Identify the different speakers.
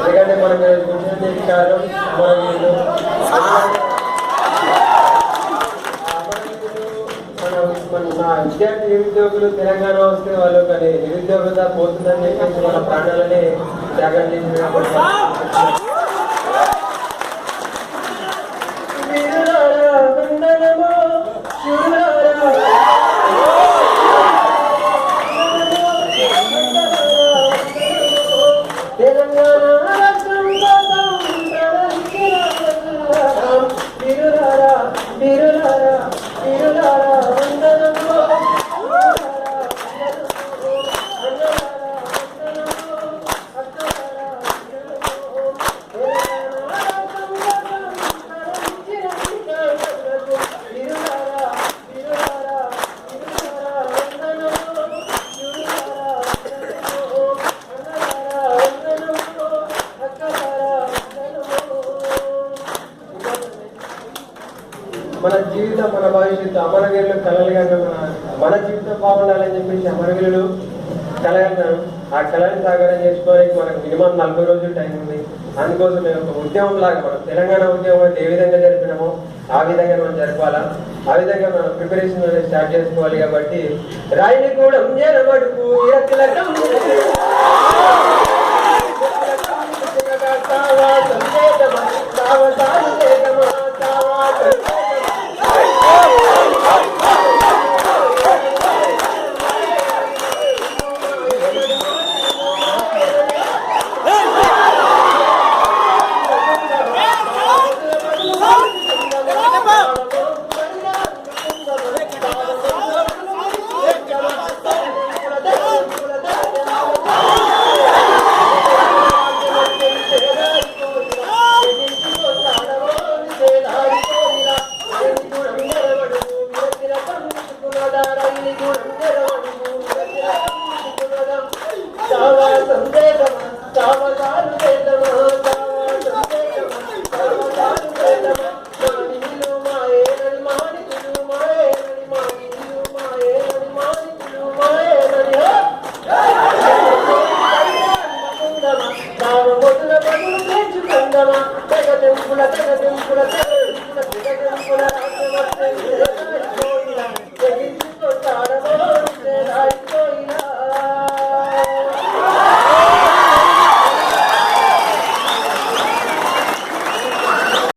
Speaker 1: ఎందుకంటే మనకు కారణం మన విద్యార్థి నిరుద్యోగులు తెలంగాణ వస్తే వాళ్ళు కానీ నిరుద్యోగత పోతుందని చెప్పేసి మన ప్రాణాలని త్యాగం చేసిన మన జీవితం మన భవిష్యత్తు అమరవీరులు కలలుగా మన జీవితం బాగుండాలని చెప్పేసి అమరవీరులు కలగన్నారు. ఆ కళని సాకారం చేసుకోవడానికి మనకు మినిమం 40 రోజులు టైం ఉంది. అందుకోసం మేము ఒక ఉద్యమం లాగా మనం తెలంగాణ ఉద్యమం అంటే ఏ విధంగా జరిపినామో ఆ విధంగా మనం జరపాలా, ఆ విధంగా మనం ప్రిపరేషన్ అనేది స్టార్ట్ చేసుకోవాలి. కాబట్టి రాయిని కూడా